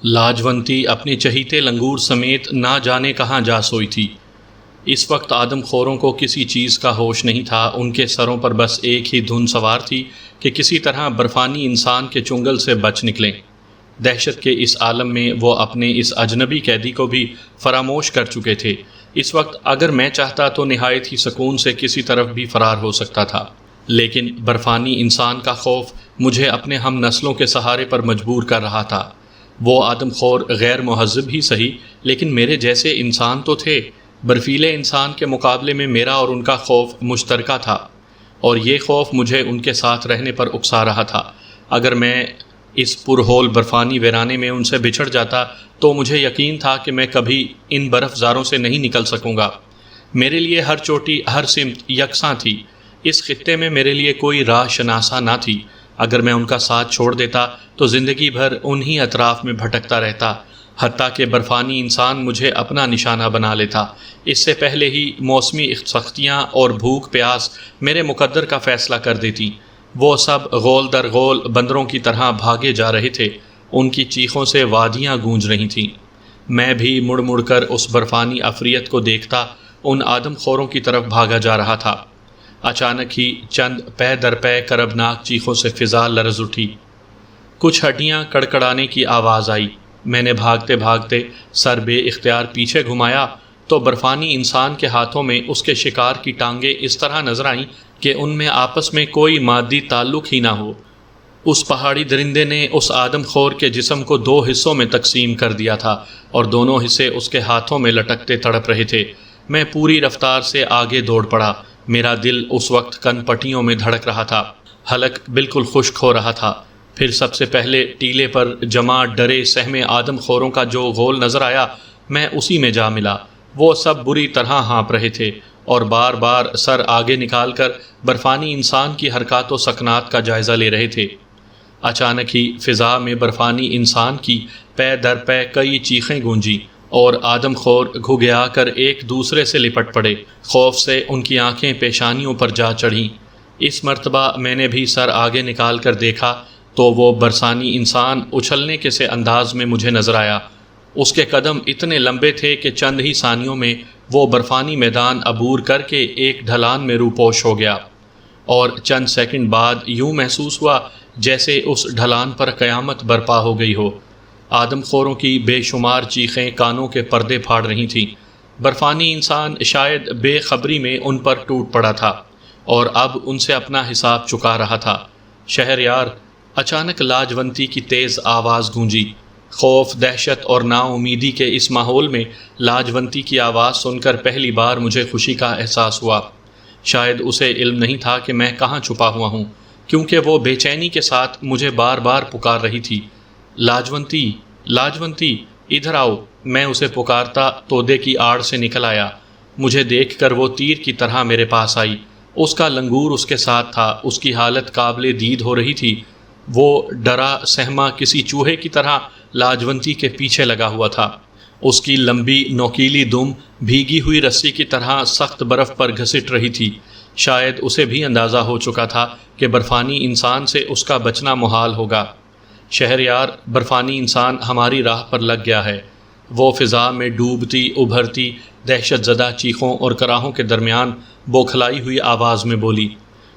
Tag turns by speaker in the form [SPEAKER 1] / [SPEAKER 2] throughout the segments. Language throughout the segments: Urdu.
[SPEAKER 1] لاجونتی اپنے چہیتے لنگور سمیت نہ جانے کہاں جا سوئی تھی۔ اس وقت آدم خوروں کو کسی چیز کا ہوش نہیں تھا، ان کے سروں پر بس ایک ہی دھن سوار تھی کہ کسی طرح برفانی انسان کے چنگل سے بچ نکلیں۔ دہشت کے اس عالم میں وہ اپنے اس اجنبی قیدی کو بھی فراموش کر چکے تھے۔ اس وقت اگر میں چاہتا تو نہایت ہی سکون سے کسی طرف بھی فرار ہو سکتا تھا، لیکن برفانی انسان کا خوف مجھے اپنے ہم نسلوں کے سہارے پر مجبور کر رہا تھا۔ وہ آدم خور غیر مہذب ہی صحیح، لیکن میرے جیسے انسان تو تھے۔ برفیلے انسان کے مقابلے میں میرا اور ان کا خوف مشترکہ تھا، اور یہ خوف مجھے ان کے ساتھ رہنے پر اکسا رہا تھا۔ اگر میں اس پرہول برفانی ویرانے میں ان سے بچھڑ جاتا تو مجھے یقین تھا کہ میں کبھی ان برف زاروں سے نہیں نکل سکوں گا۔ میرے لیے ہر چوٹی، ہر سمت یکساں تھی۔ اس خطے میں میرے لیے کوئی راہ شناسہ نہ تھی۔ اگر میں ان کا ساتھ چھوڑ دیتا تو زندگی بھر انہی اطراف میں بھٹکتا رہتا، حتیٰ کہ برفانی انسان مجھے اپنا نشانہ بنا لیتا۔ اس سے پہلے ہی موسمی سختیاں اور بھوک پیاس میرے مقدر کا فیصلہ کر دیتی۔ وہ سب غول در غول بندروں کی طرح بھاگے جا رہے تھے، ان کی چیخوں سے وادیاں گونج رہی تھیں۔ میں بھی مڑ مڑ کر اس برفانی عفریت کو دیکھتا ان آدم خوروں کی طرف بھاگا جا رہا تھا۔ اچانک ہی چند پے در پے کربناک چیخوں سے فضا لرز اٹھی۔ کچھ ہڈیاں کڑکڑانے کی آواز آئی۔ میں نے بھاگتے بھاگتے سر بے اختیار پیچھے گھمایا تو برفانی انسان کے ہاتھوں میں اس کے شکار کی ٹانگیں اس طرح نظر آئیں کہ ان میں آپس میں کوئی مادی تعلق ہی نہ ہو۔ اس پہاڑی درندے نے اس آدم خور کے جسم کو 2 حصوں میں تقسیم کر دیا تھا، اور دونوں حصے اس کے ہاتھوں میں لٹکتے تڑپ رہے تھے۔ میں پوری رفتار سے آگے دوڑ پڑا۔ میرا دل اس وقت کن پٹیوں میں دھڑک رہا تھا، حلق بالکل خشک ہو رہا تھا۔ پھر سب سے پہلے ٹیلے پر جمع ڈرے سہمے آدم خوروں کا جو غول نظر آیا، میں اسی میں جا ملا۔ وہ سب بری طرح ہانپ رہے تھے اور بار بار سر آگے نکال کر برفانی انسان کی حرکات و سکنات کا جائزہ لے رہے تھے۔ اچانک ہی فضا میں برفانی انسان کی پے در پے کئی چیخیں گونجی، اور آدم خور گھگیا کر ایک دوسرے سے لپٹ پڑے۔ خوف سے ان کی آنکھیں پیشانیوں پر جا چڑھیں۔ اس مرتبہ میں نے بھی سر آگے نکال کر دیکھا تو وہ برفانی انسان اچھلنے کے سے انداز میں مجھے نظر آیا۔ اس کے قدم اتنے لمبے تھے کہ چند ہی ثانیوں میں وہ برفانی میدان عبور کر کے ایک ڈھلان میں روپوش ہو گیا، اور چند سیکنڈ بعد یوں محسوس ہوا جیسے اس ڈھلان پر قیامت برپا ہو گئی ہو۔ آدم خوروں کی بے شمار چیخیں کانوں کے پردے پھاڑ رہی تھیں۔ برفانی انسان شاید بے خبری میں ان پر ٹوٹ پڑا تھا اور اب ان سے اپنا حساب چکا رہا تھا۔ شہریار، اچانک لاجونتی کی تیز آواز گونجی۔ خوف، دہشت اور نا امیدی کے اس ماحول میں لاجونتی کی آواز سن کر پہلی بار مجھے خوشی کا احساس ہوا۔ شاید اسے علم نہیں تھا کہ میں کہاں چھپا ہوا ہوں، کیونکہ وہ بے چینی کے ساتھ مجھے بار بار پکار رہی تھی۔ لاجونتی، لاجونتی، ادھر آؤ! میں اسے پکارتا تودے کی آڑ سے نکل آیا۔ مجھے دیکھ کر وہ تیر کی طرح میرے پاس آئی۔ اس کا لنگور اس کے ساتھ تھا۔ اس کی حالت قابل دید ہو رہی تھی۔ وہ ڈرا سہما کسی چوہے کی طرح لاجونتی کے پیچھے لگا ہوا تھا۔ اس کی لمبی نوکیلی دم بھیگی ہوئی رسی کی طرح سخت برف پر گھسٹ رہی تھی۔ شاید اسے بھی اندازہ ہو چکا تھا کہ برفانی انسان سے اس کا بچنا محال ہوگا۔ شہریار، برفانی انسان ہماری راہ پر لگ گیا ہے، وہ فضا میں ڈوبتی ابھرتی دہشت زدہ چیخوں اور کراہوں کے درمیان بوکھلائی ہوئی آواز میں بولی۔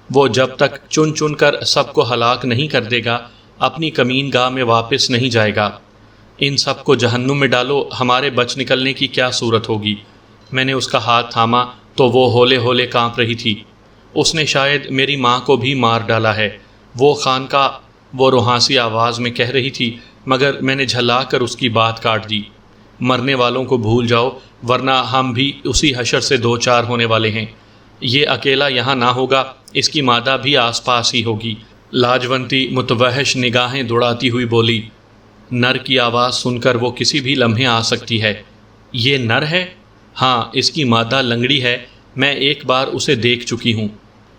[SPEAKER 1] وہ جب تک چن چن کر سب کو ہلاک نہیں کر دے گا، اپنی کمین گاہ میں واپس نہیں جائے گا۔ ان سب کو جہنم میں ڈالو، ہمارے بچ نکلنے کی کیا صورت ہوگی؟ میں نے اس کا ہاتھ تھاما تو وہ ہولے ہولے کانپ رہی تھی۔ اس نے شاید میری ماں کو بھی مار ڈالا ہے، وہ خانقاہ، وہ روحانسی آواز میں کہہ رہی تھی، مگر میں نے جھلا کر اس کی بات کاٹ دی۔ مرنے والوں کو بھول جاؤ، ورنہ ہم بھی اسی حشر سے دو چار ہونے والے ہیں۔ یہ اکیلا یہاں نہ ہوگا، اس کی مادہ بھی آس پاس ہی ہوگی۔ لاجونتی متوحش نگاہیں دوڑاتی ہوئی بولی۔ نر کی آواز سن کر وہ کسی بھی لمحے آ سکتی ہے۔ یہ نر ہے؟ ہاں، اس کی مادہ لنگڑی ہے، میں ایک بار اسے دیکھ چکی ہوں۔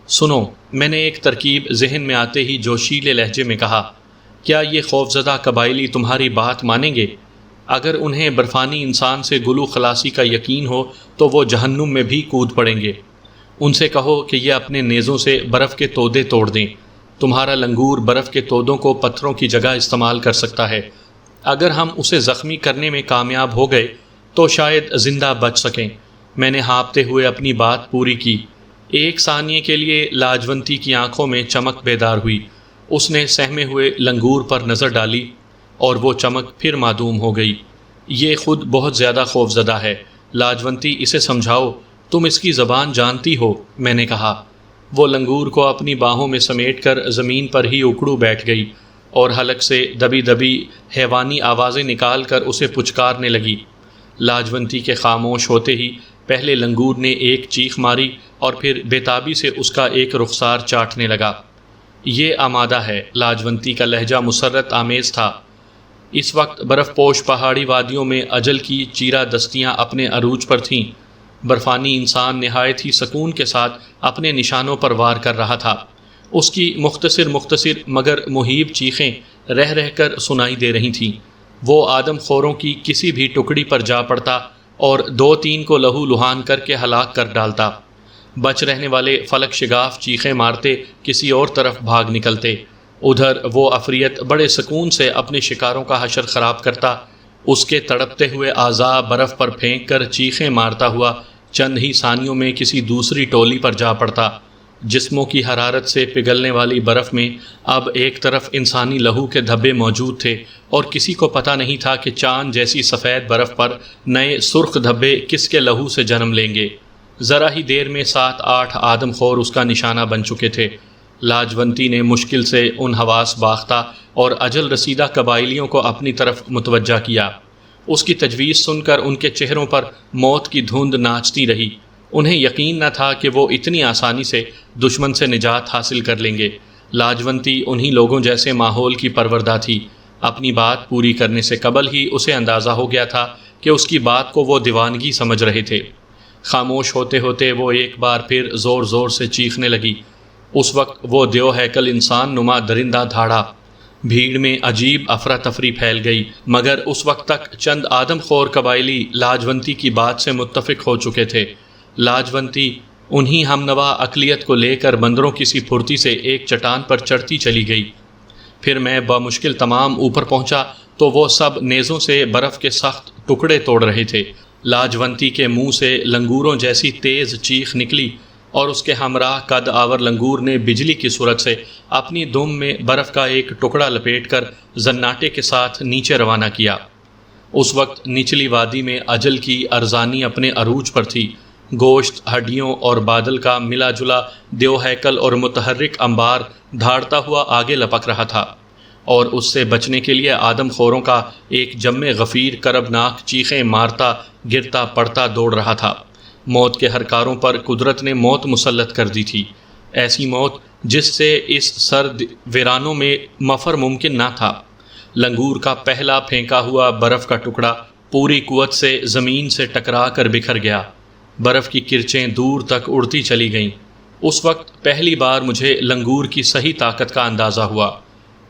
[SPEAKER 1] سنو، میں نے ایک ترکیب ذہن میں آتے ہی جوشیلے لہجے میں کہا، کیا یہ خوفزدہ قبائلی تمہاری بات مانیں گے؟ اگر انہیں برفانی انسان سے گلو خلاصی کا یقین ہو تو وہ جہنم میں بھی کود پڑیں گے۔ ان سے کہو کہ یہ اپنے نیزوں سے برف کے تودے توڑ دیں۔ تمہارا لنگور برف کے تودوں کو پتھروں کی جگہ استعمال کر سکتا ہے۔ اگر ہم اسے زخمی کرنے میں کامیاب ہو گئے تو شاید زندہ بچ سکیں۔ میں نے ہانپتے ہوئے اپنی بات پوری کی۔ ایک ثانیے کے لیے لاجونتی کی آنکھوں میں چمک بیدار ہوئی۔ اس نے سہمے ہوئے لنگور پر نظر ڈالی اور وہ چمک پھر معدوم ہو گئی۔ یہ خود بہت زیادہ خوفزدہ ہے، لاجونتی اسے سمجھاؤ، تم اس کی زبان جانتی ہو، میں نے کہا۔ وہ لنگور کو اپنی باہوں میں سمیٹ کر زمین پر ہی اکڑو بیٹھ گئی اور حلق سے دبی دبی حیوانی آوازیں نکال کر اسے پچکارنے لگی۔ لاجونتی کے خاموش ہوتے ہی پہلے لنگور نے ایک چیخ ماری اور پھر بےتابی سے اس کا ایک رخسار چاٹنے لگا۔ یہ آمادہ ہے، لاجونتی کا لہجہ مسرت آمیز تھا۔ اس وقت برف پوش پہاڑی وادیوں میں اجل کی چیرہ دستیاں اپنے عروج پر تھیں۔ برفانی انسان نہایت ہی سکون کے ساتھ اپنے نشانوں پر وار کر رہا تھا۔ اس کی مختصر مگر مہیب چیخیں رہ رہ کر سنائی دے رہی تھیں۔ وہ آدم خوروں کی کسی بھی ٹکڑی پر جا پڑتا اور 2-3 کو لہو لہان کر کے ہلاک کر ڈالتا۔ بچ رہنے والے فلک شگاف چیخیں مارتے کسی اور طرف بھاگ نکلتے۔ ادھر وہ عفریت بڑے سکون سے اپنے شکاروں کا حشر خراب کرتا۔ اس کے تڑپتے ہوئے اعضاء برف پر پھینک کر چیخیں مارتا ہوا چند ہی ثانیوں میں کسی دوسری ٹولی پر جا پڑتا۔ جسموں کی حرارت سے پگھلنے والی برف میں اب ایک طرف انسانی لہو کے دھبے موجود تھے اور کسی کو پتہ نہیں تھا کہ چاند جیسی سفید برف پر نئے سرخ دھبے کس کے لہو سے جنم لیں گے۔ ذرا ہی دیر میں 7-8 آدم خور اس کا نشانہ بن چکے تھے۔ لاجونتی نے مشکل سے ان حواس باختہ اور اجل رسیدہ قبائلیوں کو اپنی طرف متوجہ کیا۔ اس کی تجویز سن کر ان کے چہروں پر موت کی دھند ناچتی رہی۔ انہیں یقین نہ تھا کہ وہ اتنی آسانی سے دشمن سے نجات حاصل کر لیں گے۔ لاجونتی انہی لوگوں جیسے ماحول کی پروردہ تھی۔ اپنی بات پوری کرنے سے قبل ہی اسے اندازہ ہو گیا تھا کہ اس کی بات کو وہ دیوانگی سمجھ رہے تھے۔ خاموش ہوتے ہوتے وہ ایک بار پھر زور زور سے چیخنے لگی۔ اس وقت وہ دیو ہیکل انسان نما درندہ دھاڑا۔ بھیڑ میں عجیب افراتفری پھیل گئی، مگر اس وقت تک چند آدم خور قبائلی لاجونتی کی بات سے متفق ہو چکے تھے۔ لاجونتی انہی ہم نوا اقلیت کو لے کر بندروں کی سی پھرتی سے ایک چٹان پر چڑھتی چلی گئی۔ پھر میں بمشکل تمام اوپر پہنچا تو وہ سب نیزوں سے برف کے سخت ٹکڑے توڑ رہے تھے۔ لاجونتی کے منہ سے لنگوروں جیسی تیز چیخ نکلی اور اس کے ہمراہ قد آور لنگور نے بجلی کی صورت سے اپنی دم میں برف کا ایک ٹکڑا لپیٹ کر زناٹے کے ساتھ نیچے روانہ کیا۔ اس وقت نچلی وادی میں اجل کی ارزانی اپنے عروج پر تھی۔ گوشت، ہڈیوں اور بادل کا ملا جلا دیو ہیکل اور متحرک انبار دھاڑتا ہوا آگے لپک رہا تھا، اور اس سے بچنے کے لیے آدم خوروں کا ایک جم غفیر کربناک چیخیں مارتا گرتا پڑتا دوڑ رہا تھا۔ موت کے ہرکاروں پر قدرت نے موت مسلط کر دی تھی، ایسی موت جس سے اس سرد ویرانوں میں مفر ممکن نہ تھا۔ لنگور کا پہلا پھینکا ہوا برف کا ٹکڑا پوری قوت سے زمین سے ٹکرا کر بکھر گیا۔ برف کی کرچیں دور تک اڑتی چلی گئیں۔ اس وقت پہلی بار مجھے لنگور کی صحیح طاقت کا اندازہ ہوا۔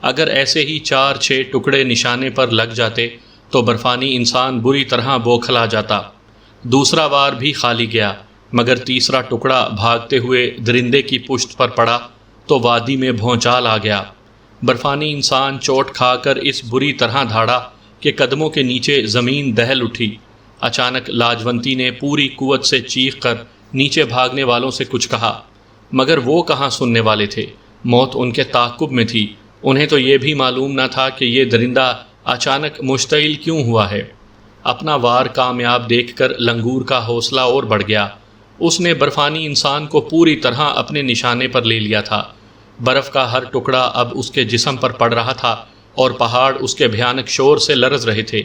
[SPEAKER 1] اگر ایسے ہی 4-6 ٹکڑے نشانے پر لگ جاتے تو برفانی انسان بری طرح بوکھلا جاتا۔ دوسرا وار بھی خالی گیا، مگر تیسرا ٹکڑا بھاگتے ہوئے درندے کی پشت پر پڑا تو وادی میں بھونچال آ گیا۔ برفانی انسان چوٹ کھا کر اس بری طرح دھاڑا کہ قدموں کے نیچے زمین دہل اٹھی۔ اچانک لاجونتی نے پوری قوت سے چیخ کر نیچے بھاگنے والوں سے کچھ کہا، مگر وہ کہاں سننے والے تھے۔ موت ان کے تعاقب میں تھی۔ انہیں تو یہ بھی معلوم نہ تھا کہ یہ درندہ اچانک مشتعل کیوں ہوا ہے۔ اپنا وار کامیاب دیکھ کر لنگور کا حوصلہ اور بڑھ گیا۔ اس نے برفانی انسان کو پوری طرح اپنے نشانے پر لے لیا تھا۔ برف کا ہر ٹکڑا اب اس کے جسم پر پڑ رہا تھا اور پہاڑ اس کے بھیانک شور سے لرز رہے تھے۔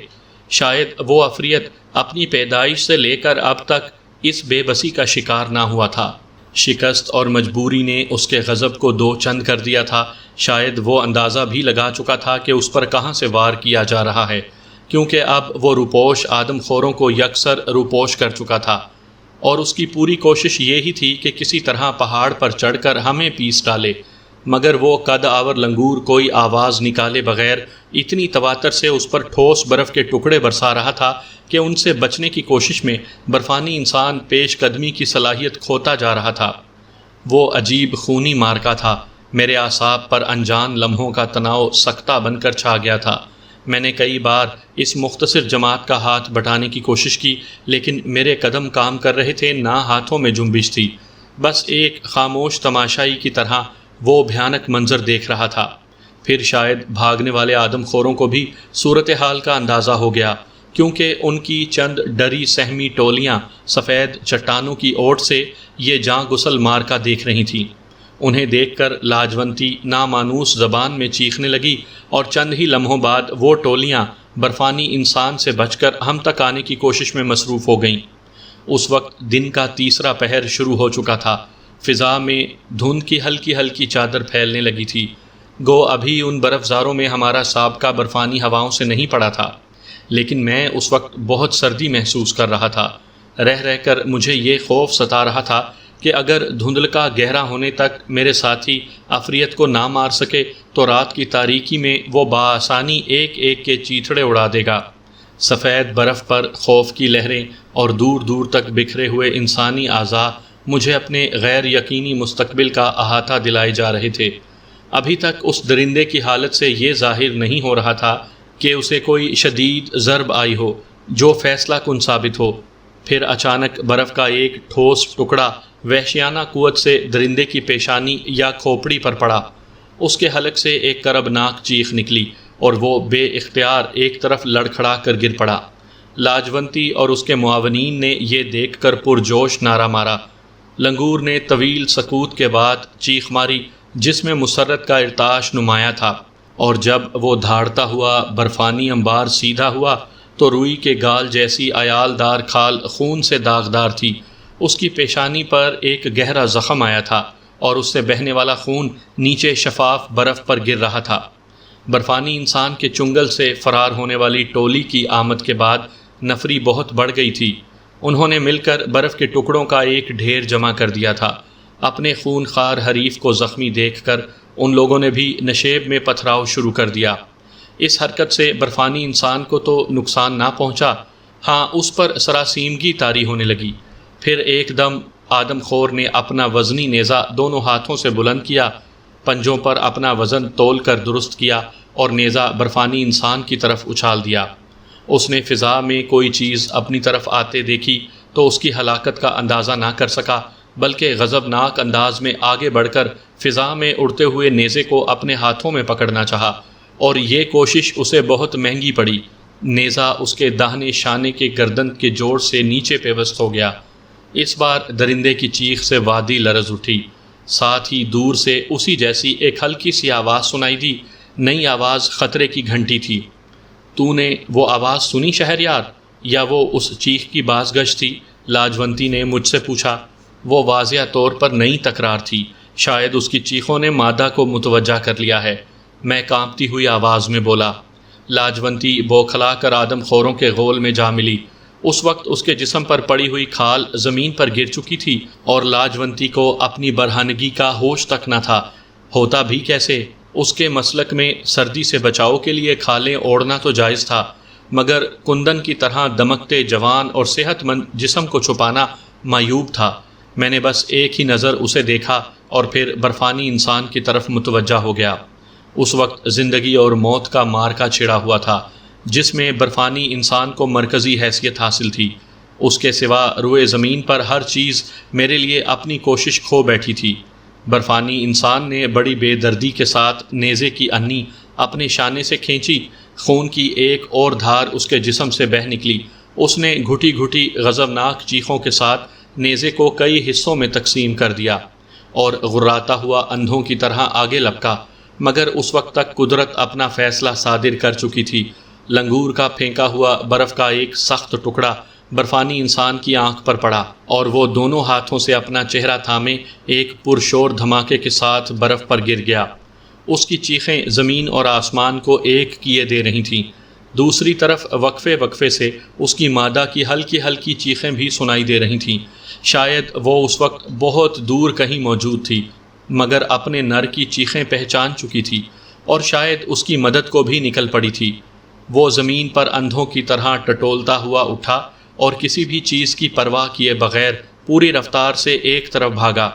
[SPEAKER 1] شاید وہ عفریت اپنی پیدائش سے لے کر اب تک اس بے بسی کا شکار نہ ہوا تھا۔ شکست اور مجبوری نے اس کے غضب کو دو چند کر دیا تھا۔ شاید وہ اندازہ بھی لگا چکا تھا کہ اس پر کہاں سے وار کیا جا رہا ہے، کیونکہ اب وہ روپوش آدم خوروں کو یکسر روپوش کر چکا تھا، اور اس کی پوری کوشش یہ ہی تھی کہ کسی طرح پہاڑ پر چڑھ کر ہمیں پیس ڈالے۔ مگر وہ قد آور لنگور کوئی آواز نکالے بغیر اتنی تواتر سے اس پر ٹھوس برف کے ٹکڑے برسا رہا تھا کہ ان سے بچنے کی کوشش میں برفانی انسان پیش قدمی کی صلاحیت کھوتا جا رہا تھا۔ وہ عجیب خونی مارکا تھا۔ میرے اعصاب پر انجان لمحوں کا تناؤ سکتہ بن کر چھا گیا تھا۔ میں نے کئی بار اس مختصر جماعت کا ہاتھ بٹانے کی کوشش کی، لیکن میرے قدم کام کر رہے تھے، نہ ہاتھوں میں جنبش تھی۔ بس ایک خاموش تماشائی کی طرح وہ بھیانک منظر دیکھ رہا تھا۔ پھر شاید بھاگنے والے آدم خوروں کو بھی صورتحال کا اندازہ ہو گیا، کیونکہ ان کی چند ڈری سہمی ٹولیاں سفید چٹانوں کی اوٹ سے یہ جاں گسل مارکا دیکھ رہی تھیں۔ انہیں دیکھ کر لاجونتی نامانوس زبان میں چیخنے لگی، اور چند ہی لمحوں بعد وہ ٹولیاں برفانی انسان سے بچ کر ہم تک آنے کی کوشش میں مصروف ہو گئیں۔ اس وقت دن کا تیسرا پہر شروع ہو چکا تھا۔ فضا میں دھند کی ہلکی ہلکی چادر پھیلنے لگی تھی، گو ابھی ان برف زاروں میں ہمارا سابقہ برفانی ہواؤں سے نہیں پڑا تھا، لیکن میں اس وقت بہت سردی محسوس کر رہا تھا۔ رہ رہ کر مجھے یہ خوف ستا رہا تھا کہ اگر دھندلکا گہرا ہونے تک میرے ساتھی عفریت کو نہ مار سکے تو رات کی تاریکی میں وہ بآسانی ایک ایک کے چیتھڑے اڑا دے گا۔ سفید برف پر خوف کی لہریں اور دور دور تک بکھرے ہوئے انسانی اعضاء مجھے اپنے غیر یقینی مستقبل کا احاطہ دلائے جا رہے تھے۔ ابھی تک اس درندے کی حالت سے یہ ظاہر نہیں ہو رہا تھا کہ اسے کوئی شدید ضرب آئی ہو جو فیصلہ کن ثابت ہو۔ پھر اچانک برف کا ایک ٹھوس ٹکڑا وحشیانہ قوت سے درندے کی پیشانی یا کھوپڑی پر پڑا۔ اس کے حلق سے ایک کربناک چیخ نکلی اور وہ بے اختیار ایک طرف لڑکھڑا کر گر پڑا۔ لاجونتی اور اس کے معاونین نے یہ دیکھ کر پرجوش نعرہ مارا۔ لنگور نے طویل سکوت کے بعد چیخ ماری جس میں مسرت کا ارتعاش نمایاں تھا، اور جب وہ دھاڑتا ہوا برفانی انبار سیدھا ہوا تو روئی کے گال جیسی عیال دار کھال خون سے داغدار تھی۔ اس کی پیشانی پر ایک گہرا زخم آیا تھا اور اس سے بہنے والا خون نیچے شفاف برف پر گر رہا تھا۔ برفانی انسان کے چنگل سے فرار ہونے والی ٹولی کی آمد کے بعد نفری بہت بڑھ گئی تھی۔ انہوں نے مل کر برف کے ٹکڑوں کا ایک ڈھیر جمع کر دیا تھا۔ اپنے خون خوار حریف کو زخمی دیکھ کر ان لوگوں نے بھی نشیب میں پتھراؤ شروع کر دیا۔ اس حرکت سے برفانی انسان کو تو نقصان نہ پہنچا، ہاں اس پر سراسیمگی طاری ہونے لگی۔ پھر ایک دم آدم خور نے اپنا وزنی نیزہ دونوں ہاتھوں سے بلند کیا، پنجوں پر اپنا وزن تول کر درست کیا اور نیزہ برفانی انسان کی طرف اچھال دیا۔ اس نے فضا میں کوئی چیز اپنی طرف آتے دیکھی تو اس کی ہلاکت کا اندازہ نہ کر سکا، بلکہ غضبناک انداز میں آگے بڑھ کر فضا میں اڑتے ہوئے نیزے کو اپنے ہاتھوں میں پکڑنا چاہا، اور یہ کوشش اسے بہت مہنگی پڑی۔ نیزہ اس کے داہنے شانے کے گردن کے جوڑ سے نیچے پیوست ہو گیا۔ اس بار درندے کی چیخ سے وادی لرز اٹھی، ساتھ ہی دور سے اسی جیسی ایک ہلکی سی آواز سنائی دی۔ نئی آواز خطرے کی گھنٹی تھی۔ تو نے وہ آواز سنی شہریار، یا وہ اس چیخ کی بازگشت تھی؟ لاجونتی نے مجھ سے پوچھا۔ وہ واضح طور پر نئی تکرار تھی، شاید اس کی چیخوں نے مادہ کو متوجہ کر لیا ہے، میں کانپتی ہوئی آواز میں بولا۔ لاجونتی بوکھلا کر آدم خوروں کے غول میں جا ملی۔ اس وقت اس کے جسم پر پڑی ہوئی کھال زمین پر گر چکی تھی اور لاجونتی کو اپنی برہنگی کا ہوش تک نہ تھا۔ ہوتا بھی کیسے؟ اس کے مسلک میں سردی سے بچاؤ کے لیے کھالیں اوڑھنا تو جائز تھا، مگر کندن کی طرح دمکتے جوان اور صحت مند جسم کو چھپانا معیوب تھا۔ میں نے بس ایک ہی نظر اسے دیکھا اور پھر برفانی انسان کی طرف متوجہ ہو گیا۔ اس وقت زندگی اور موت کا مارکا چھڑا ہوا تھا، جس میں برفانی انسان کو مرکزی حیثیت حاصل تھی۔ اس کے سوا روئے زمین پر ہر چیز میرے لیے اپنی کوشش کھو بیٹھی تھی۔ برفانی انسان نے بڑی بے دردی کے ساتھ نیزے کی انی اپنے شانے سے کھینچی، خون کی ایک اور دھار اس کے جسم سے بہہ نکلی۔ اس نے گھٹی گھٹی غضبناک چیخوں کے ساتھ نیزے کو کئی حصوں میں تقسیم کر دیا اور غراتا ہوا اندھوں کی طرح آگے لپکا، مگر اس وقت تک قدرت اپنا فیصلہ صادر کر چکی تھی۔ لنگور کا پھینکا ہوا برف کا ایک سخت ٹکڑا برفانی انسان کی آنکھ پر پڑا اور وہ دونوں ہاتھوں سے اپنا چہرہ تھامے ایک پرشور دھماکے کے ساتھ برف پر گر گیا۔ اس کی چیخیں زمین اور آسمان کو ایک کیے دے رہی تھیں۔ دوسری طرف وقفے وقفے سے اس کی مادہ کی ہلکی ہلکی چیخیں بھی سنائی دے رہی تھیں۔ شاید وہ اس وقت بہت دور کہیں موجود تھی، مگر اپنے نر کی چیخیں پہچان چکی تھی اور شاید اس کی مدد کو بھی نکل پڑی تھی۔ وہ زمین پر اندھوں کی طرح ٹٹولتا ہوا اٹھا اور کسی بھی چیز کی پرواہ کیے بغیر پوری رفتار سے ایک طرف بھاگا،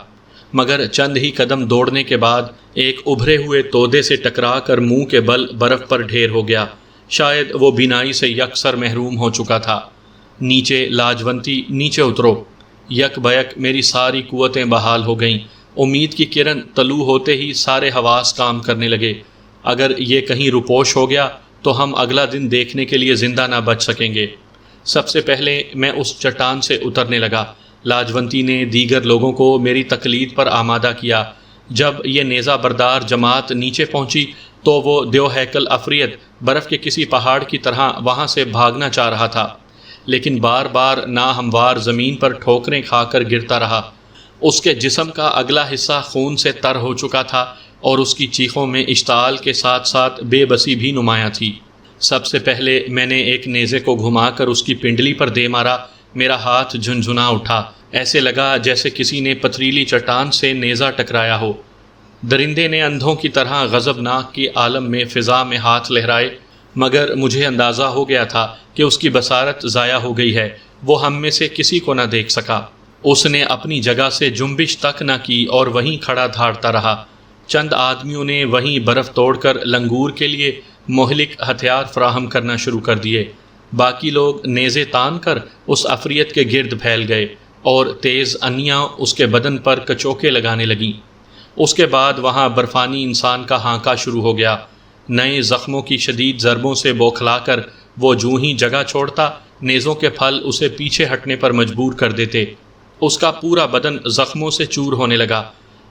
[SPEAKER 1] مگر چند ہی قدم دوڑنے کے بعد ایک ابھرے ہوئے تودے سے ٹکرا کر منہ کے بل برف پر ڈھیر ہو گیا۔ شاید وہ بینائی سے یکسر محروم ہو چکا تھا۔ نیچے لاجونتی، نیچے اترو۔ یک بیک میری ساری قوتیں بحال ہو گئیں۔ امید کی کرن طلوع ہوتے ہی سارے حواس کام کرنے لگے۔ اگر یہ کہیں روپوش ہو گیا تو ہم اگلا دن دیکھنے کے لیے زندہ نہ بچ سکیں گے۔ سب سے پہلے میں اس چٹان سے اترنے لگا۔ لاجونتی نے دیگر لوگوں کو میری تقلید پر آمادہ کیا۔ جب یہ نیزہ بردار جماعت نیچے پہنچی تو وہ دیو ہیکل عفریت برف کے کسی پہاڑ کی طرح وہاں سے بھاگنا چاہ رہا تھا، لیکن بار بار ناہموار زمین پر ٹھوکریں کھا کر گرتا رہا۔ اس کے جسم کا اگلا حصہ خون سے تر ہو چکا تھا اور اس کی چیخوں میں اشتعال کے ساتھ ساتھ بے بسی بھی نمایاں تھی۔ سب سے پہلے میں نے ایک نیزے کو گھما کر اس کی پنڈلی پر دے مارا۔ میرا ہاتھ جھنجھنا اٹھا، ایسے لگا جیسے کسی نے پتھریلی چٹان سے نیزہ ٹکرایا ہو۔ درندے نے اندھوں کی طرح غضبناک کی عالم میں فضا میں ہاتھ لہرائے، مگر مجھے اندازہ ہو گیا تھا کہ اس کی بصارت ضائع ہو گئی ہے۔ وہ ہم میں سے کسی کو نہ دیکھ سکا۔ اس نے اپنی جگہ سے جنبش تک نہ کی اور وہیں کھڑا دھاڑتا رہا۔ چند آدمیوں نے وہیں برف توڑ کر لنگور کے لیے مہلک ہتھیار فراہم کرنا شروع کر دیے۔ باقی لوگ نیزے تان کر اس عفریت کے گرد پھیل گئے اور تیز انیاں اس کے بدن پر کچوکے لگانے لگیں۔ اس کے بعد وہاں برفانی انسان کا ہانکا شروع ہو گیا۔ نئے زخموں کی شدید ضربوں سے بوکھلا کر وہ جوں ہی جگہ چھوڑتا، نیزوں کے پھل اسے پیچھے ہٹنے پر مجبور کر دیتے۔ اس کا پورا بدن زخموں سے چور ہونے لگا۔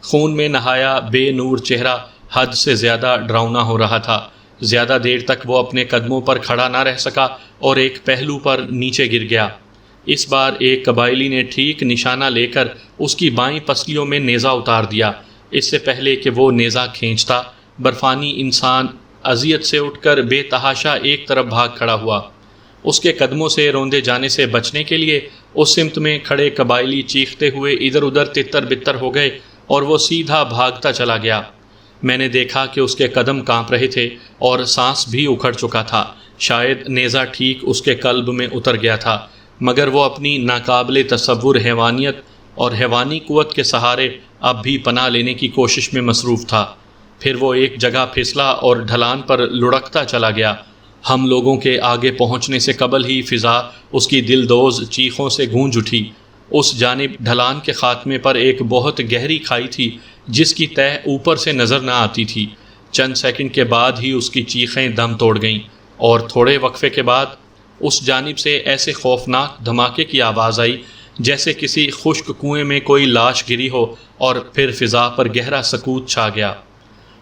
[SPEAKER 1] خون میں نہایا بے نور چہرہ حد سے زیادہ ڈراؤنا ہو رہا تھا۔ زیادہ دیر تک وہ اپنے قدموں پر کھڑا نہ رہ سکا اور ایک پہلو پر نیچے گر گیا۔ اس بار ایک قبائلی نے ٹھیک نشانہ لے کر اس کی بائیں پسلیوں میں نیزہ اتار دیا۔ اس سے پہلے کہ وہ نیزہ کھینچتا، برفانی انسان اذیت سے اٹھ کر بے تحاشا ایک طرف بھاگ کھڑا ہوا۔ اس کے قدموں سے روندے جانے سے بچنے کے لیے اس سمت میں کھڑے قبائلی چیختے ہوئے ادھر ادھر تتر بتر ہو گئے اور وہ سیدھا بھاگتا چلا گیا۔ میں نے دیکھا کہ اس کے قدم کانپ رہے تھے اور سانس بھی اکھڑ چکا تھا۔ شاید نیزہ ٹھیک اس کے قلب میں اتر گیا تھا، مگر وہ اپنی ناقابل تصور حیوانیت اور حیوانی قوت کے سہارے اب بھی پناہ لینے کی کوشش میں مصروف تھا۔ پھر وہ ایک جگہ پھسلا اور ڈھلان پر لڑکتا چلا گیا۔ ہم لوگوں کے آگے پہنچنے سے قبل ہی فضا اس کی دلدوز چیخوں سے گونج اٹھی۔ اس جانب ڈھلان کے خاتمے پر ایک بہت گہری کھائی تھی جس کی تہہ اوپر سے نظر نہ آتی تھی۔ چند سیکنڈ کے بعد ہی اس کی چیخیں دم توڑ گئیں اور تھوڑے وقفے کے بعد اس جانب سے ایسے خوفناک دھماکے کی آواز آئی جیسے کسی خشک کنویں میں کوئی لاش گری ہو، اور پھر فضا پر گہرا سکوت چھا گیا۔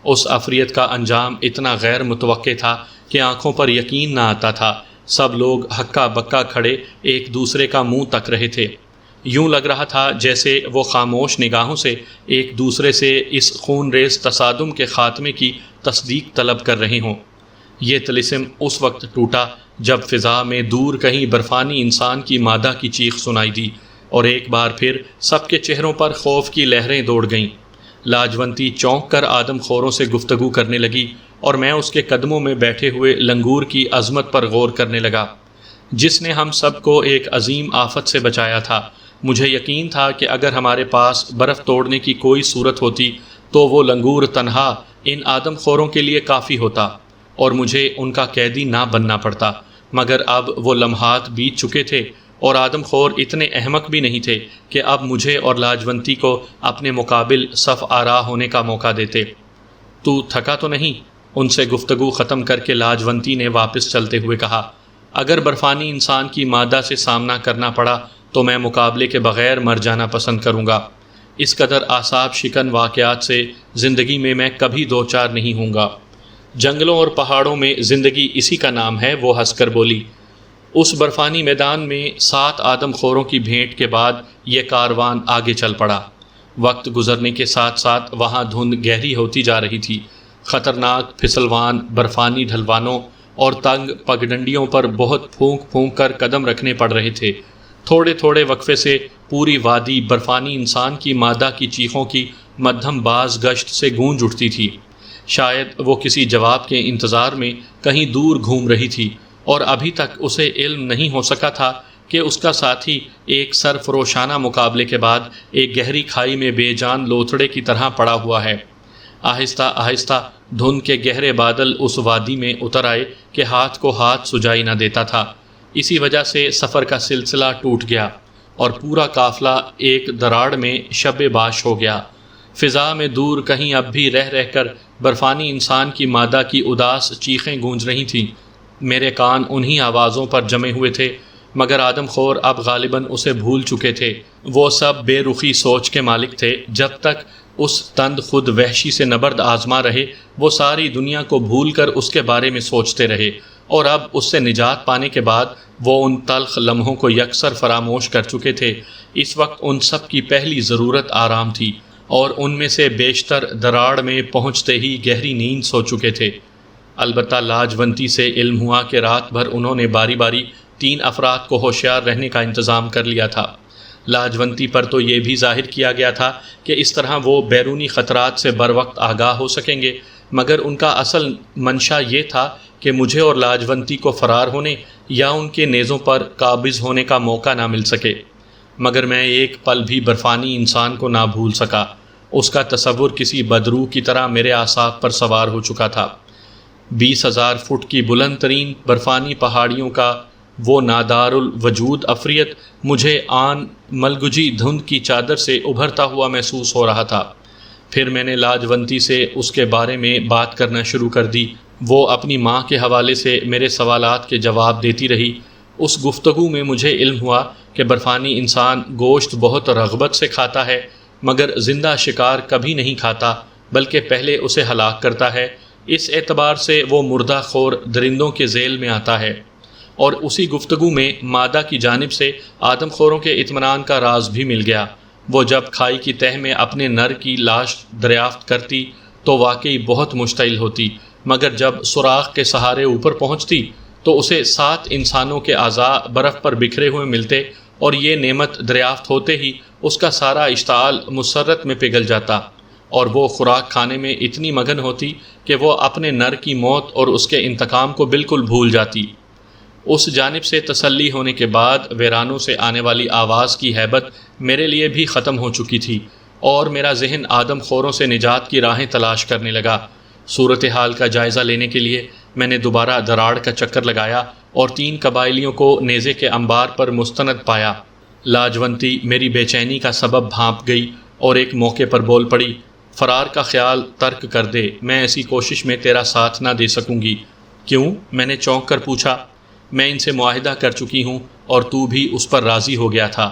[SPEAKER 1] اس عفریت کا انجام اتنا غیر متوقع تھا کہ آنکھوں پر یقین نہ آتا تھا۔ سب لوگ ہکا بکا کھڑے ایک دوسرے کا منہ تک رہے تھے۔ یوں لگ رہا تھا جیسے وہ خاموش نگاہوں سے ایک دوسرے سے اس خون ریز تصادم کے خاتمے کی تصدیق طلب کر رہے ہوں۔ یہ طلسم اس وقت ٹوٹا جب فضا میں دور کہیں برفانی انسان کی مادہ کی چیخ سنائی دی، اور ایک بار پھر سب کے چہروں پر خوف کی لہریں دوڑ گئیں۔ لاجونتی چونک کر آدم خوروں سے گفتگو کرنے لگی اور میں اس کے قدموں میں بیٹھے ہوئے لنگور کی عظمت پر غور کرنے لگا، جس نے ہم سب کو ایک عظیم آفت سے بچایا تھا۔ مجھے یقین تھا کہ اگر ہمارے پاس برف توڑنے کی کوئی صورت ہوتی تو وہ لنگور تنہا ان آدم خوروں کے لیے کافی ہوتا اور مجھے ان کا قیدی نہ بننا پڑتا، مگر اب وہ لمحات بیت چکے تھے اور آدم خور اتنے احمق بھی نہیں تھے کہ اب مجھے اور لاجونتی کو اپنے مقابل صف آرا ہونے کا موقع دیتے۔ تو تھکا تو نہیں؟ ان سے گفتگو ختم کر کے لاجونتی نے واپس چلتے ہوئے کہا، اگر برفانی انسان کی مادہ سے سامنا کرنا پڑا تو میں مقابلے کے بغیر مر جانا پسند کروں گا۔ اس قدر اعصاب شکن واقعات سے زندگی میں کبھی دو چار نہیں ہوں گا۔ جنگلوں اور پہاڑوں میں زندگی اسی کا نام ہے، وہ ہنس کر بولی۔ اس برفانی میدان میں 7 آدم خوروں کی بھیٹ کے بعد یہ کاروان آگے چل پڑا۔ وقت گزرنے کے ساتھ ساتھ وہاں دھند گہری ہوتی جا رہی تھی۔ خطرناک پھسلوان برفانی ڈھلوانوں اور تنگ پگڈنڈیوں پر بہت پھونک پھونک کر قدم رکھنے پڑ رہے تھے۔ تھوڑے تھوڑے وقفے سے پوری وادی برفانی انسان کی مادہ کی چیخوں کی مدھم باز گشت سے گونج اٹھتی تھی۔ شاید وہ کسی جواب کے انتظار میں کہیں دور گھوم رہی تھی اور ابھی تک اسے علم نہیں ہو سکا تھا کہ اس کا ساتھی ایک سرفروشانہ مقابلے کے بعد ایک گہری کھائی میں بے جان لوتھڑے کی طرح پڑا ہوا ہے۔ آہستہ آہستہ دھند کے گہرے بادل اس وادی میں اتر آئے کہ ہاتھ کو ہاتھ سجائی نہ دیتا تھا۔ اسی وجہ سے سفر کا سلسلہ ٹوٹ گیا اور پورا قافلہ ایک دراڑ میں شب باش ہو گیا۔ فضا میں دور کہیں اب بھی رہ رہ کر برفانی انسان کی مادہ کی اداس چیخیں گونج رہی تھیں۔ میرے کان انہی آوازوں پر جمے ہوئے تھے، مگر آدم خور اب غالباً اسے بھول چکے تھے۔ وہ سب بے رخی سوچ کے مالک تھے۔ جب تک اس تند خود وحشی سے نبرد آزما رہے، وہ ساری دنیا کو بھول کر اس کے بارے میں سوچتے رہے، اور اب اس سے نجات پانے کے بعد وہ ان تلخ لمحوں کو یکسر فراموش کر چکے تھے۔ اس وقت ان سب کی پہلی ضرورت آرام تھی، اور ان میں سے بیشتر دراڑ میں پہنچتے ہی گہری نیند سو چکے تھے۔ البتہ لاجونتی سے علم ہوا کہ رات بھر انہوں نے باری باری 3 افراد کو ہوشیار رہنے کا انتظام کر لیا تھا۔ لاجونتی پر تو یہ بھی ظاہر کیا گیا تھا کہ اس طرح وہ بیرونی خطرات سے بروقت آگاہ ہو سکیں گے، مگر ان کا اصل منشا یہ تھا کہ مجھے اور لاجونتی کو فرار ہونے یا ان کے نیزوں پر قابض ہونے کا موقع نہ مل سکے۔ مگر میں ایک پل بھی برفانی انسان کو نہ بھول سکا۔ اس کا تصور کسی بدروح کی طرح میرے اعصاب پر سوار ہو چکا تھا۔ 20,000 فٹ کی بلند ترین برفانی پہاڑیوں کا وہ نادار الوجود افریت مجھے آن ملگجی دھند کی چادر سے ابھرتا ہوا محسوس ہو رہا تھا۔ پھر میں نے لاجونتی سے اس کے بارے میں بات کرنا شروع کر دی۔ وہ اپنی ماں کے حوالے سے میرے سوالات کے جواب دیتی رہی۔ اس گفتگو میں مجھے علم ہوا کہ برفانی انسان گوشت بہت رغبت سے کھاتا ہے، مگر زندہ شکار کبھی نہیں کھاتا، بلکہ پہلے اسے ہلاک کرتا ہے۔ اس اعتبار سے وہ مردہ خور درندوں کے ذیل میں آتا ہے۔ اور اسی گفتگو میں مادہ کی جانب سے آدم خوروں کے اطمینان کا راز بھی مل گیا۔ وہ جب کھائی کی تہہ میں اپنے نر کی لاش دریافت کرتی تو واقعی بہت مشتعل ہوتی، مگر جب سوراخ کے سہارے اوپر پہنچتی تو اسے 7 انسانوں کے اعضاء برف پر بکھرے ہوئے ملتے، اور یہ نعمت دریافت ہوتے ہی اس کا سارا اشتعال مسرت میں پگھل جاتا، اور وہ خوراک کھانے میں اتنی مگن ہوتی کہ وہ اپنے نر کی موت اور اس کے انتقام کو بالکل بھول جاتی۔ اس جانب سے تسلی ہونے کے بعد ویرانوں سے آنے والی آواز کی ہیبت میرے لیے بھی ختم ہو چکی تھی، اور میرا ذہن آدم خوروں سے نجات کی راہیں تلاش کرنے لگا۔ صورتحال کا جائزہ لینے کے لیے میں نے دوبارہ دراڑ کا چکر لگایا اور 3 قبائلیوں کو نیزے کے انبار پر مستند پایا۔ لاجونتی میری بے چینی کا سبب بھانپ گئی اور ایک موقع پر بول پڑی، فرار کا خیال ترک کر دے، میں ایسی کوشش میں تیرا ساتھ نہ دے سکوں گی۔ کیوں؟ میں نے چونک کر پوچھا۔ میں ان سے معاہدہ کر چکی ہوں اور تو بھی اس پر راضی ہو گیا تھا۔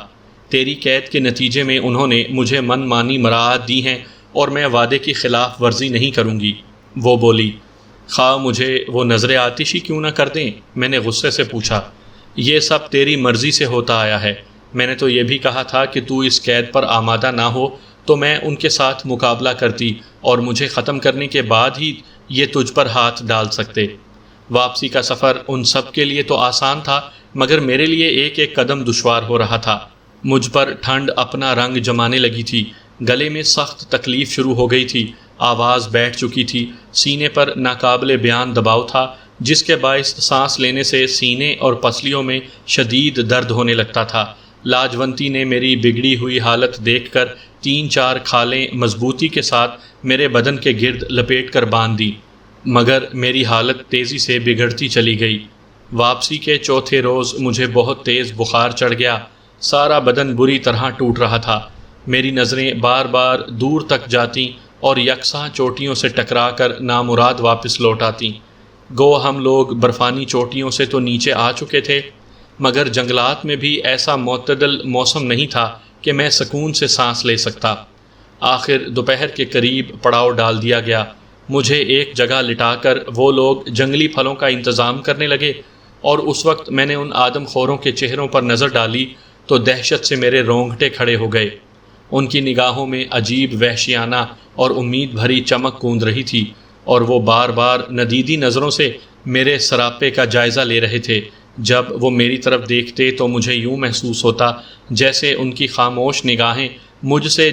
[SPEAKER 1] تیری قید کے نتیجے میں انہوں نے مجھے من مانی مراعات دی ہیں اور میں وعدے کی خلاف ورزی نہیں کروں گی۔ وہ بولی، خواہ مجھے وہ نظر آتش ہی کیوں نہ کر دیں؟ میں نے غصے سے پوچھا۔ یہ سب تیری مرضی سے ہوتا آیا ہے۔ میں نے تو یہ بھی کہا تھا کہ تو اس قید پر آمادہ نہ ہو تو میں ان کے ساتھ مقابلہ کرتی اور مجھے ختم کرنے کے بعد ہی یہ تجھ پر ہاتھ ڈال سکتے۔ واپسی کا سفر ان سب کے لیے تو آسان تھا، مگر میرے لیے ایک ایک قدم دشوار ہو رہا تھا۔ مجھ پر ٹھنڈ اپنا رنگ جمانے لگی تھی، گلے میں سخت تکلیف شروع ہو گئی تھی، آواز بیٹھ چکی تھی، سینے پر ناقابل بیان دباؤ تھا، جس کے باعث سانس لینے سے سینے اور پسلیوں میں شدید درد ہونے لگتا تھا۔ لاجونتی نے میری بگڑی ہوئی حالت دیکھ کر 3-4 کھالیں مضبوطی کے ساتھ میرے بدن کے گرد لپیٹ کر باندھ دی، مگر میری حالت تیزی سے بگڑتی چلی گئی۔ واپسی کے چوتھے روز مجھے بہت تیز بخار چڑھ گیا، سارا بدن بری طرح ٹوٹ رہا تھا، میری نظریں بار بار دور تک جاتیں اور یکساں چوٹیوں سے ٹکرا کر نامراد واپس لوٹ آتیں۔ گو ہم لوگ برفانی چوٹیوں سے تو نیچے آ چکے تھے، مگر جنگلات میں بھی ایسا معتدل موسم نہیں تھا کہ میں سکون سے سانس لے سکتا۔ آخر دوپہر کے قریب پڑاؤ ڈال دیا گیا۔ مجھے ایک جگہ لٹا کر وہ لوگ جنگلی پھلوں کا انتظام کرنے لگے، اور اس وقت میں نے ان آدم خوروں کے چہروں پر نظر ڈالی تو دہشت سے میرے رونگٹے کھڑے ہو گئے۔ ان کی نگاہوں میں عجیب وحشیانہ اور امید بھری چمک گونج رہی تھی، اور وہ بار بار ندیدی نظروں سے میرے سراپے کا جائزہ لے رہے تھے۔ جب وہ میری طرف دیکھتے تو مجھے یوں محسوس ہوتا جیسے ان کی خاموش نگاہیں مجھ سے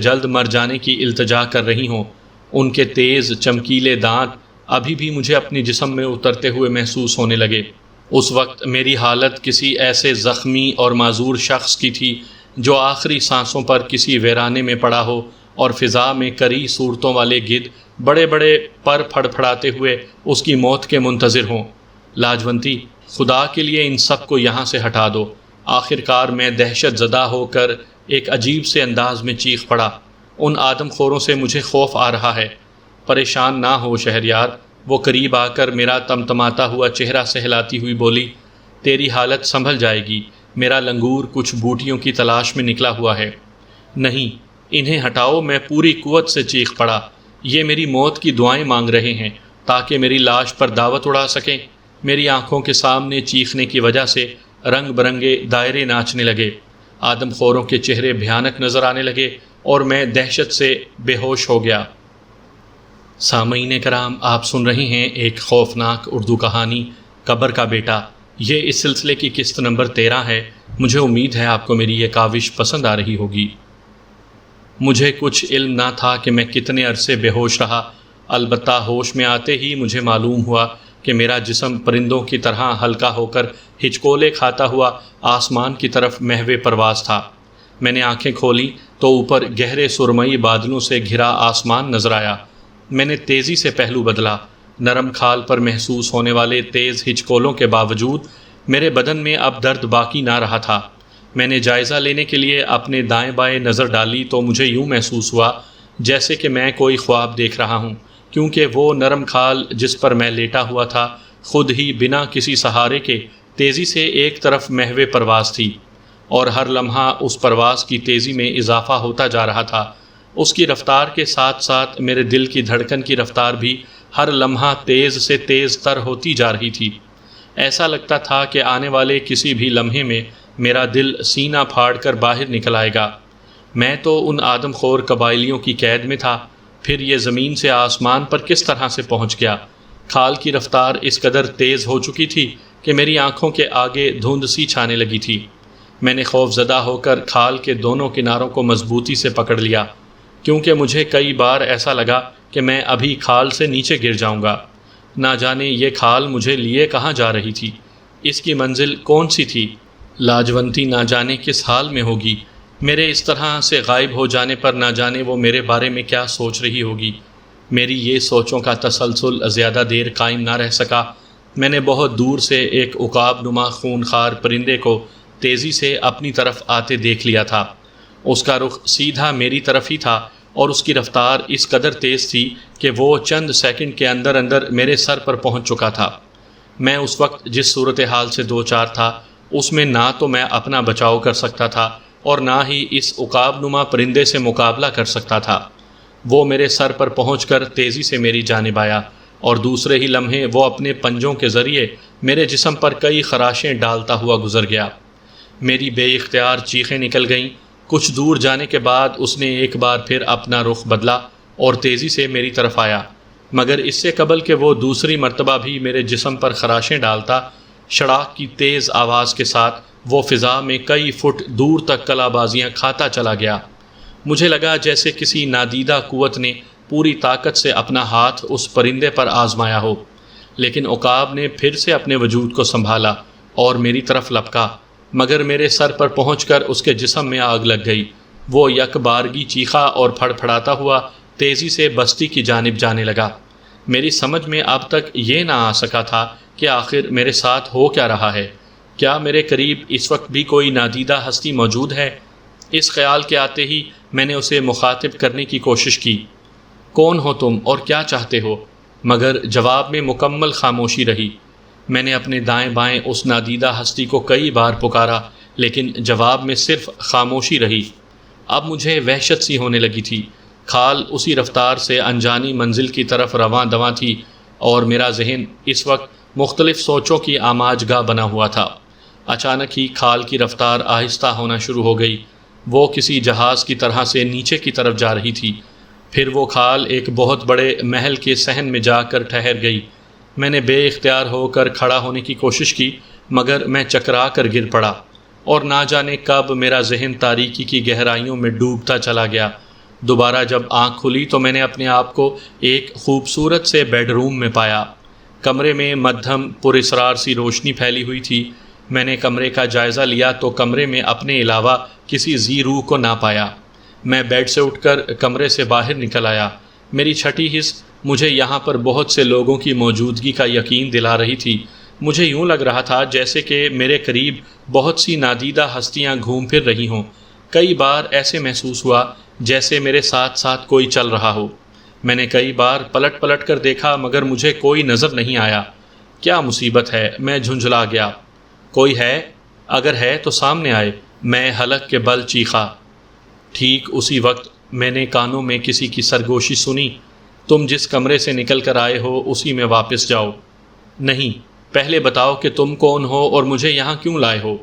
[SPEAKER 1] جلد مر جانے کی التجا کر رہی ہوں۔ ان کے تیز چمکیلے دانت ابھی بھی مجھے اپنے جسم میں اترتے ہوئے محسوس ہونے لگے۔ اس وقت میری حالت کسی ایسے زخمی اور معذور شخص کی تھی جو آخری سانسوں پر کسی ویرانے میں پڑا ہو اور فضا میں کری صورتوں والے گدھ بڑے بڑے پر پھڑ پھڑاتے ہوئے اس کی موت کے منتظر ہوں۔ لاجونتی، خدا کے لیے ان سب کو یہاں سے ہٹا دو۔ آخر کار میں دہشت زدہ ہو کر ایک عجیب سے انداز میں چیخ پڑا، ان آدم خوروں سے مجھے خوف آ رہا ہے۔ پریشان نہ ہو شہریار، وہ قریب آ کر میرا تمتماتا ہوا چہرہ سہلاتی ہوئی بولی، تیری حالت سنبھل جائے گی، میرا لنگور کچھ بوٹیوں کی تلاش میں نکلا ہوا ہے۔ نہیں، انہیں ہٹاؤ، میں پوری قوت سے چیخ پڑا۔ یہ میری موت کی دعائیں مانگ رہے ہیں تاکہ میری لاش پر دعوت اڑا سکیں۔ میری آنکھوں کے سامنے چیخنے کی وجہ سے رنگ برنگے دائرے ناچنے لگے، آدم خوروں کے چہرے بھیانک نظر آنے لگے اور میں دہشت سے بے ہوش ہو گیا۔ سامعین کرام، آپ سن رہے ہیں ایک خوفناک اردو کہانی قبر کا بیٹا۔ یہ اس سلسلے کی قسط نمبر 13 ہے۔ مجھے امید ہے آپ کو میری یہ کاوش پسند آ رہی ہوگی۔ مجھے کچھ علم نہ تھا کہ میں کتنے عرصے بے ہوش رہا، البتہ ہوش میں آتے ہی مجھے معلوم ہوا کہ میرا جسم پرندوں کی طرح ہلکا ہو کر ہچکولے کھاتا ہوا آسمان کی طرف محو پرواز تھا۔ میں نے آنکھیں کھولیں تو اوپر گہرے سرمئی بادلوں سے گھرا آسمان نظر آیا۔ میں نے تیزی سے پہلو بدلا۔ نرم کھال پر محسوس ہونے والے تیز ہچکولوں کے باوجود میرے بدن میں اب درد باقی نہ رہا تھا۔ میں نے جائزہ لینے کے لیے اپنے دائیں بائیں نظر ڈالی تو مجھے یوں محسوس ہوا جیسے کہ میں کوئی خواب دیکھ رہا ہوں، کیونکہ وہ نرم کھال جس پر میں لیٹا ہوا تھا خود ہی بنا کسی سہارے کے تیزی سے ایک طرف محو پرواز تھی، اور ہر لمحہ اس پرواز کی تیزی میں اضافہ ہوتا جا رہا تھا۔ اس کی رفتار کے ساتھ ساتھ میرے دل کی دھڑکن کی رفتار بھی ہر لمحہ تیز سے تیز تر ہوتی جا رہی تھی۔ ایسا لگتا تھا کہ آنے والے کسی بھی لمحے میں میرا دل سینہ پھاڑ کر باہر نکل آئے گا۔ میں تو ان آدم خور قبائلیوں کی قید میں تھا، پھر یہ زمین سے آسمان پر کس طرح سے پہنچ گیا؟ کھال کی رفتار اس قدر تیز ہو چکی تھی کہ میری آنکھوں کے آگے دھند سی چھانے لگی تھی۔ میں نے خوف زدہ ہو کر کھال کے دونوں کناروں کو مضبوطی سے پکڑ لیا، کیونکہ مجھے کئی بار ایسا لگا کہ میں ابھی کھال سے نیچے گر جاؤں گا۔ نہ جانے یہ کھال مجھے لیے کہاں جا رہی تھی، اس کی منزل کون سی تھی؟ لاجونتی نہ جانے کس حال میں ہوگی، میرے اس طرح سے غائب ہو جانے پر نہ جانے وہ میرے بارے میں کیا سوچ رہی ہوگی۔ میری یہ سوچوں کا تسلسل زیادہ دیر قائم نہ رہ سکا۔ میں نے بہت دور سے ایک عقاب نما خونخوار پرندے کو تیزی سے اپنی طرف آتے دیکھ لیا تھا۔ اس کا رخ سیدھا میری طرف ہی تھا اور اس کی رفتار اس قدر تیز تھی کہ وہ چند سیکنڈ کے اندر اندر میرے سر پر پہنچ چکا تھا۔ میں اس وقت جس صورتحال سے دوچار تھا اس میں نہ تو میں اپنا بچاؤ کر سکتا تھا اور نہ ہی اس عقاب نما پرندے سے مقابلہ کر سکتا تھا۔ وہ میرے سر پر پہنچ کر تیزی سے میری جانب آیا اور دوسرے ہی لمحے وہ اپنے پنجوں کے ذریعے میرے جسم پر کئی خراشیں ڈالتا ہوا گزر گیا۔ میری بے اختیار چیخیں نکل گئیں۔ کچھ دور جانے کے بعد اس نے ایک بار پھر اپنا رخ بدلا اور تیزی سے میری طرف آیا، مگر اس سے قبل کہ وہ دوسری مرتبہ بھی میرے جسم پر خراشیں ڈالتا، شڑاک کی تیز آواز کے ساتھ وہ فضا میں کئی فٹ دور تک کلا بازیاں کھاتا چلا گیا۔ مجھے لگا جیسے کسی نادیدہ قوت نے پوری طاقت سے اپنا ہاتھ اس پرندے پر آزمایا ہو، لیکن عقاب نے پھر سے اپنے وجود کو سنبھالا اور میری طرف لپکا، مگر میرے سر پر پہنچ کر اس کے جسم میں آگ لگ گئی۔ وہ یک بارگی چیخا اور پھڑ پھڑاتا ہوا تیزی سے بستی کی جانب جانے لگا۔ میری سمجھ میں اب تک یہ نہ آ سکا تھا کہ آخر میرے ساتھ ہو کیا رہا ہے۔ کیا میرے قریب اس وقت بھی کوئی نادیدہ ہستی موجود ہے؟ اس خیال کے آتے ہی میں نے اسے مخاطب کرنے کی کوشش کی، کون ہو تم اور کیا چاہتے ہو؟ مگر جواب میں مکمل خاموشی رہی۔ میں نے اپنے دائیں بائیں اس نادیدہ ہستی کو کئی بار پکارا، لیکن جواب میں صرف خاموشی رہی۔ اب مجھے وحشت سی ہونے لگی تھی۔ کھال اسی رفتار سے انجانی منزل کی طرف رواں دواں تھی اور میرا ذہن اس وقت مختلف سوچوں کی آماج گاہ بنا ہوا تھا۔ اچانک ہی کھال کی رفتار آہستہ ہونا شروع ہو گئی۔ وہ کسی جہاز کی طرح سے نیچے کی طرف جا رہی تھی۔ پھر وہ کھال ایک بہت بڑے محل کے صحن میں جا کر ٹھہر گئی۔ میں نے بے اختیار ہو کر کھڑا ہونے کی کوشش کی، مگر میں چکرا کر گر پڑا اور نہ جانے کب میرا ذہن تاریکی کی گہرائیوں میں ڈوبتا چلا گیا۔ دوبارہ جب آنکھ کھلی تو میں نے اپنے آپ کو ایک خوبصورت سے بیڈ روم میں پایا۔ کمرے میں مدھم پر اسرار سی روشنی پھیلی ہوئی تھی۔ میں نے کمرے کا جائزہ لیا تو کمرے میں اپنے علاوہ کسی ذی روح کو نہ پایا۔ میں بیڈ سے اٹھ کر کمرے سے باہر نکل آیا۔ میری چھٹی حس مجھے یہاں پر بہت سے لوگوں کی موجودگی کا یقین دلا رہی تھی۔ مجھے یوں لگ رہا تھا جیسے کہ میرے قریب بہت سی نادیدہ ہستیاں گھوم پھر رہی ہوں۔ کئی بار ایسے محسوس ہوا جیسے میرے ساتھ ساتھ کوئی چل رہا ہو۔ میں نے کئی بار پلٹ پلٹ کر دیکھا مگر مجھے کوئی نظر نہیں آیا۔ کیا مصیبت ہے، میں جھنجھلا گیا۔ کوئی ہے؟ اگر ہے تو سامنے آئے، میں حلق کے بل چیخا۔ ٹھیک اسی وقت میں نے کانوں میں کسی کی سرگوشی سنی، تم جس کمرے سے نکل کر آئے ہو اسی میں واپس جاؤ۔ نہیں، پہلے بتاؤ کہ تم کون ہو اور مجھے یہاں کیوں لائے ہو؟